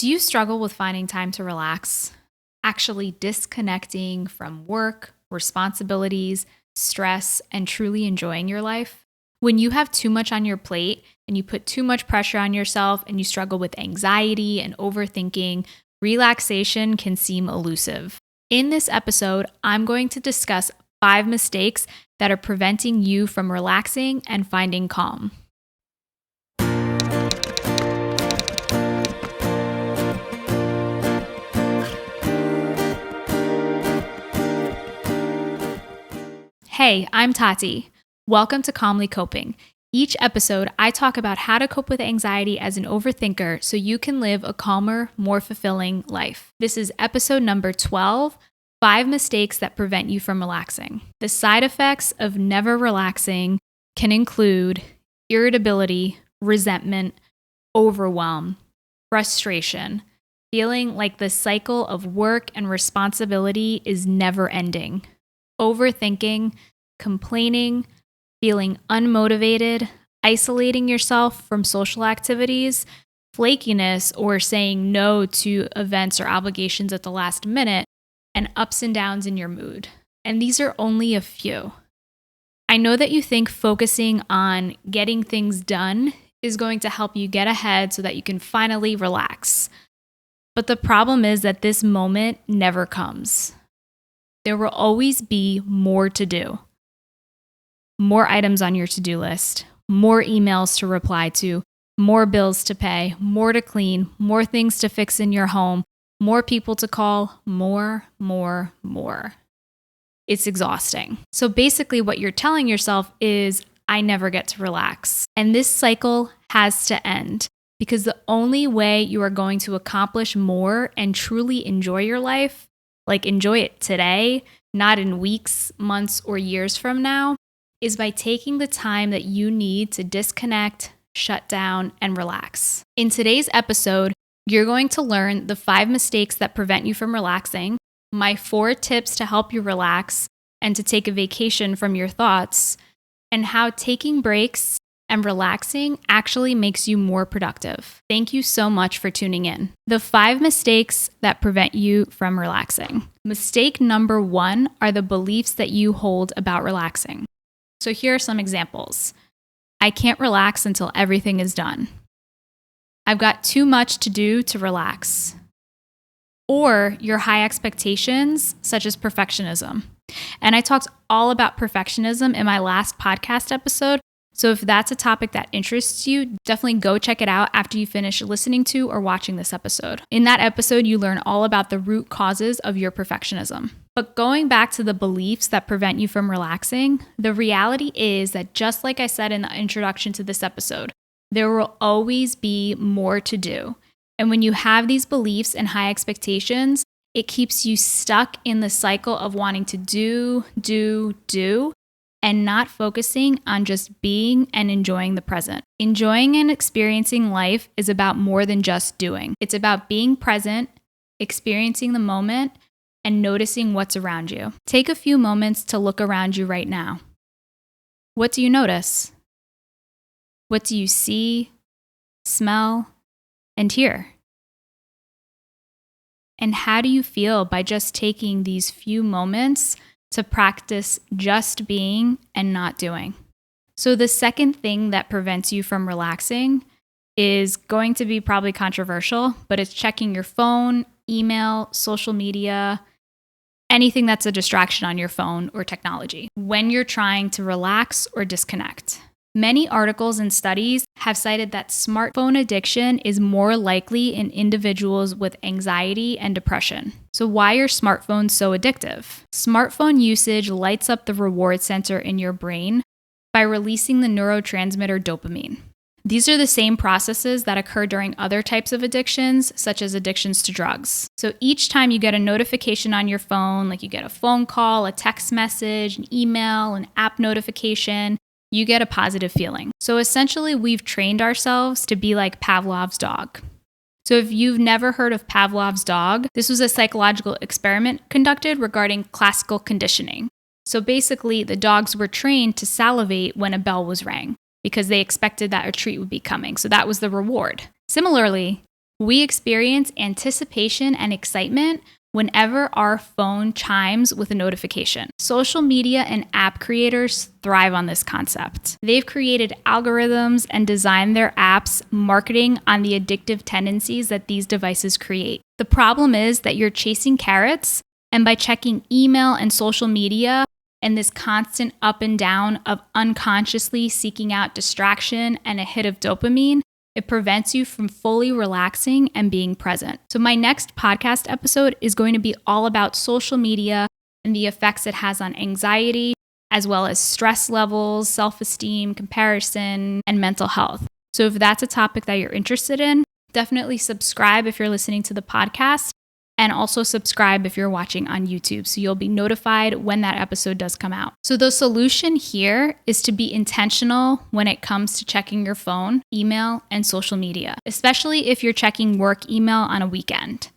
Do you struggle with finding time to relax? Actually disconnecting from work, responsibilities, stress, and truly enjoying your life? When you have too much on your plate and you put too much pressure on yourself and you struggle with anxiety and overthinking, relaxation can seem elusive. In this episode, I'm going to discuss 5 mistakes that are preventing you from relaxing and finding calm. Hey, I'm Tati. Welcome to Calmly Coping. Each episode, I talk about how to cope with anxiety as an overthinker so you can live a calmer, more fulfilling life. This is episode number 12, 5 mistakes that prevent you from relaxing. The side effects of never relaxing can include irritability, resentment, overwhelm, frustration, feeling like the cycle of work and responsibility is never ending, overthinking, complaining, feeling unmotivated, isolating yourself from social activities, flakiness or saying no to events or obligations at the last minute, and ups and downs in your mood. And these are only a few. I know that you think focusing on getting things done is going to help you get ahead so that you can finally relax. But the problem is that this moment never comes. There will always be more to do. More items on your to-do list, more emails to reply to, more bills to pay, more to clean, more things to fix in your home, more people to call, more. It's exhausting. So basically what you're telling yourself is, I never get to relax. And this cycle has to end because the only way you are going to accomplish more and truly enjoy your life, like enjoy it today, not in weeks, months, or years from now, is by taking the time that you need to disconnect, shut down, and relax. In today's episode, you're going to learn the 5 mistakes that prevent you from relaxing, my 4 tips to help you relax and to take a vacation from your thoughts, and how taking breaks and relaxing actually makes you more productive. Thank you so much for tuning in. The 5 mistakes that prevent you from relaxing. Mistake number 1 are the beliefs that you hold about relaxing. So here are some examples. I can't relax until everything is done. I've got too much to do to relax. Or your high expectations, such as perfectionism. And I talked all about perfectionism in my last podcast episode. So if that's a topic that interests you, definitely go check it out after you finish listening to or watching this episode. In that episode, you learn all about the root causes of your perfectionism. But going back to the beliefs that prevent you from relaxing, the reality is that just like I said in the introduction to this episode, there will always be more to do. And when you have these beliefs and high expectations, it keeps you stuck in the cycle of wanting to do, and not focusing on just being and enjoying the present. Enjoying and experiencing life is about more than just doing. It's about being present, experiencing the moment, and noticing what's around you. Take a few moments to look around you right now. What do you notice? What do you see, smell, and hear? And how do you feel by just taking these few moments to practice just being and not doing? So the second thing that prevents you from relaxing is going to be probably controversial, but it's checking your phone, email, social media, anything that's a distraction on your phone or technology when you're trying to relax or disconnect. Many articles and studies have cited that smartphone addiction is more likely in individuals with anxiety and depression. So why are smartphones so addictive? Smartphone usage lights up the reward center in your brain by releasing the neurotransmitter dopamine. These are the same processes that occur during other types of addictions, such as addictions to drugs. So each time you get a notification on your phone, like you get a phone call, a text message, an email, an app notification, you get a positive feeling. So essentially, we've trained ourselves to be like Pavlov's dog. So if you've never heard of Pavlov's dog, this was a psychological experiment conducted regarding classical conditioning. So basically, the dogs were trained to salivate when a bell was rang because they expected that a treat would be coming. So that was the reward. Similarly, We experience anticipation and excitement whenever our phone chimes with a notification. Social media and app creators thrive on this concept. They've created algorithms and designed their apps marketing on the addictive tendencies that these devices create. The problem is that you're chasing carrots, and by checking email and social media and this constant up and down of unconsciously seeking out distraction and a hit of dopamine, it prevents you from fully relaxing and being present. So my next podcast episode is going to be all about social media and the effects it has on anxiety, as well as stress levels, self-esteem, comparison, and mental health. So if that's a topic that you're interested in, definitely subscribe if you're listening to the podcast, and also subscribe if you're watching on YouTube, so you'll be notified when that episode does come out. So the solution here is to be intentional when it comes to checking your phone, email, and social media, especially if you're checking work email on a weekend.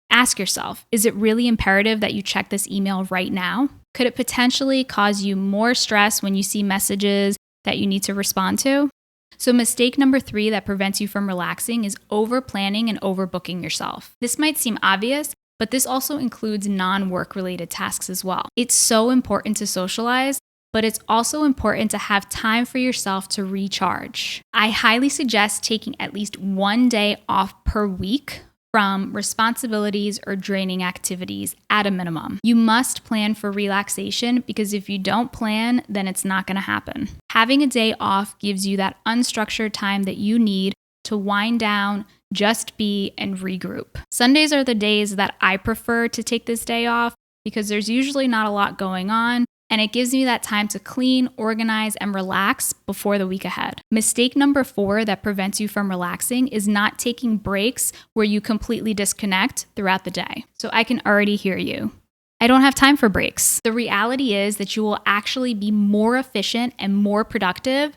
Ask yourself, is it really imperative that you check this email right now? Could it potentially cause you more stress when you see messages that you need to respond to? So mistake number 3 that prevents you from relaxing is overplanning and overbooking yourself. This might seem obvious, but this also includes non-work related tasks as well. It's so important to socialize, but it's also important to have time for yourself to recharge. I highly suggest taking at least one day off per week from responsibilities or draining activities at a minimum. You must plan for relaxation, because if you don't plan, then it's not going to happen. Having a day off gives you that unstructured time that you need to wind down, just be, and regroup. Sundays are the days that I prefer to take this day off because there's usually not a lot going on, and it gives me that time to clean, organize, and relax before the week ahead. Mistake number 4 that prevents you from relaxing is not taking breaks where you completely disconnect throughout the day. So I can already hear you. I don't have time for breaks. The reality is that you will actually be more efficient and more productive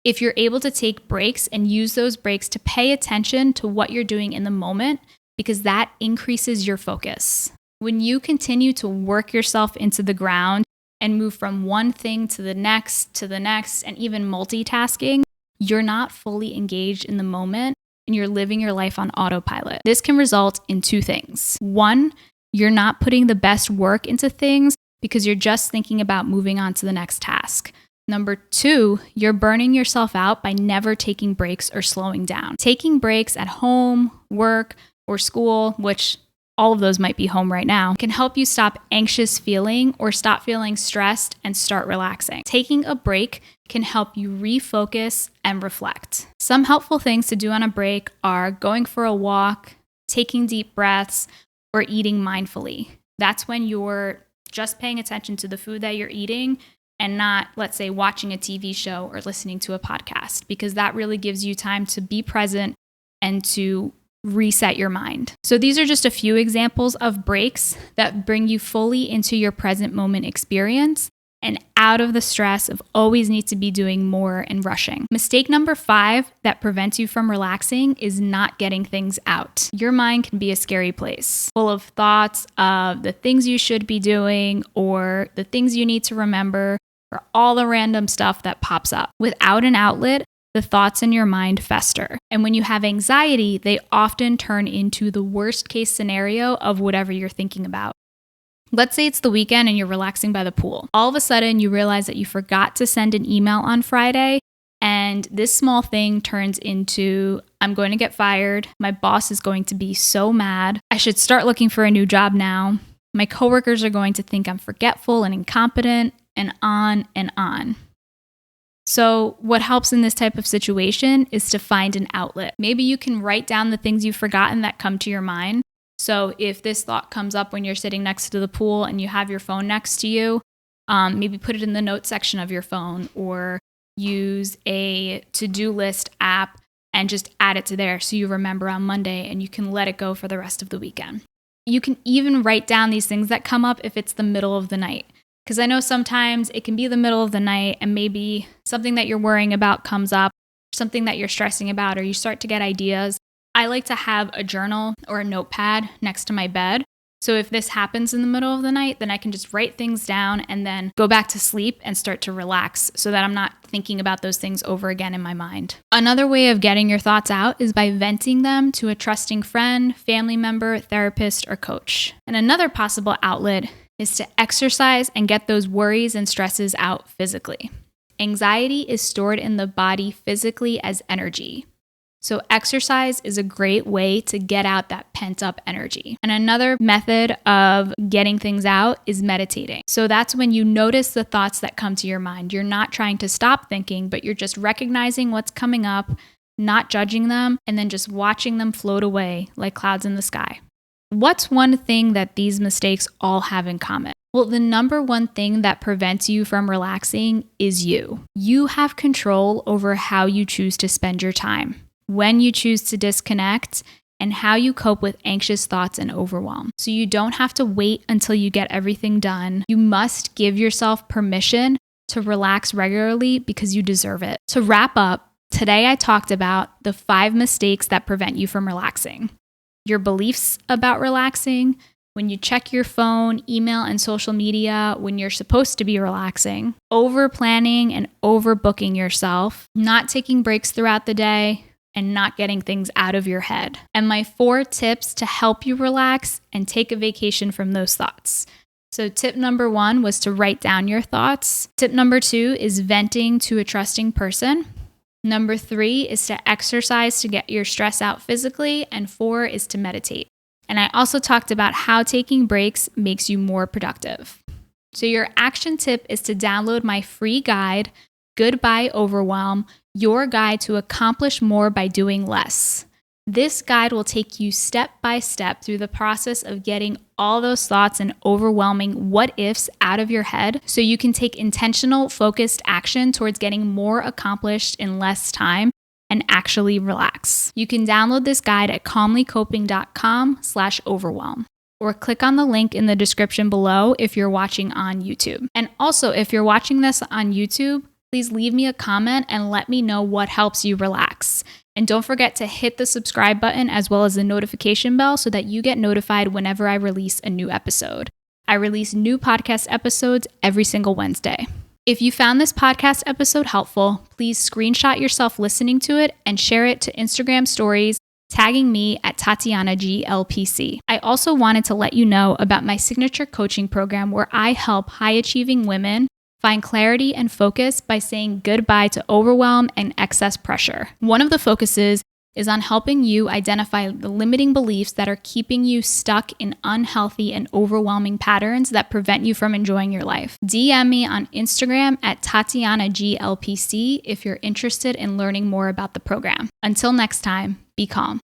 if you're able to take breaks and use those breaks to pay attention to what you're doing in the moment, because that increases your focus. When you continue to work yourself into the ground and move from one thing to the next, and even multitasking, you're not fully engaged in the moment and you're living your life on autopilot. This can result in 2 things. 1, you're not putting the best work into things because you're just thinking about moving on to the next task. Number 2, you're burning yourself out by never taking breaks or slowing down. Taking breaks at home, work, or school, which all of those might be home right now, can help you stop anxious feeling or stop feeling stressed and start relaxing. Taking a break can help you refocus and reflect. Some helpful things to do on a break are going for a walk, taking deep breaths, or eating mindfully. That's when you're just paying attention to the food that you're eating and not, let's say, watching a TV show or listening to a podcast, because that really gives you time to be present and to reset your mind. So these are just a few examples of breaks that bring you fully into your present moment experience and out of the stress of always need to be doing more and rushing. Mistake number 5 that prevents you from relaxing is not getting things out. Your mind can be a scary place, full of thoughts of the things you should be doing or the things you need to remember, or all the random stuff that pops up. Without an outlet, the thoughts in your mind fester. And when you have anxiety, they often turn into the worst case scenario of whatever you're thinking about. Let's say it's the weekend and you're relaxing by the pool. All of a sudden, you realize that you forgot to send an email on Friday, and this small thing turns into, I'm going to get fired. My boss is going to be so mad. I should start looking for a new job now. My coworkers are going to think I'm forgetful and incompetent, and on and on. So what helps in this type of situation is to find an outlet. Maybe you can write down the things you've forgotten that come to your mind. So if this thought comes up when you're sitting next to the pool and you have your phone next to you, maybe put it in the notes section of your phone, or use a to-do list app and just add it to there so you remember on Monday and you can let it go for the rest of the weekend. You can even write down these things that come up if it's the middle of the night. Because I know sometimes it can be the middle of the night and maybe something that you're worrying about comes up, something that you're stressing about, or you start to get ideas. I like to have a journal or a notepad next to my bed So if this happens in the middle of the night, then I can just write things down and then go back to sleep and start to relax so that I'm not thinking about those things over again in my mind. Another way of getting your thoughts out is by venting them to a trusting friend, family member, therapist, or coach. And another possible outlet is to exercise and get those worries and stresses out physically. Anxiety is stored in the body physically as energy. So exercise is a great way to get out that pent-up energy. And another method of getting things out is meditating. So that's when you notice the thoughts that come to your mind. You're not trying to stop thinking, but you're just recognizing what's coming up, not judging them, and then just watching them float away like clouds in the sky. What's one thing that these mistakes all have in common? Well, the number one thing that prevents you from relaxing is you. You have control over how you choose to spend your time, when you choose to disconnect, and how you cope with anxious thoughts and overwhelm. So you don't have to wait until you get everything done. You must give yourself permission to relax regularly because you deserve it. To wrap up, today I talked about the 5 mistakes that prevent you from relaxing. Your beliefs about relaxing, when you check your phone, email, and social media when you're supposed to be relaxing, overplanning and overbooking yourself, not taking breaks throughout the day, and not getting things out of your head. And my 4 tips to help you relax and take a vacation from those thoughts. So tip number 1 was to write down your thoughts. Tip number 2 is venting to a trusting person. Number 3 is to exercise to get your stress out physically. And 4 is to meditate. And I also talked about how taking breaks makes you more productive. So your action tip is to download my free guide, Goodbye Overwhelm, your guide to accomplish more by doing less. This guide will take you step by step through the process of getting all those thoughts and overwhelming what ifs out of your head so you can take intentional, focused action towards getting more accomplished in less time and actually relax. You can download this guide at calmlycoping.com/overwhelm. Or click on the link in the description below if you're watching on YouTube. And also, if you're watching this on YouTube, please leave me a comment and let me know what helps you relax. And don't forget to hit the subscribe button as well as the notification bell so that you get notified whenever I release a new episode. I release new podcast episodes every single Wednesday. If you found this podcast episode helpful, please screenshot yourself listening to it and share it to Instagram stories, tagging me at TatianaGLPC. I also wanted to let you know about my signature coaching program where I help high-achieving women find clarity and focus by saying goodbye to overwhelm and excess pressure. One of the focuses is on helping you identify the limiting beliefs that are keeping you stuck in unhealthy and overwhelming patterns that prevent you from enjoying your life. DM me on Instagram at TatianaGLPC if you're interested in learning more about the program. Until next time, be calm.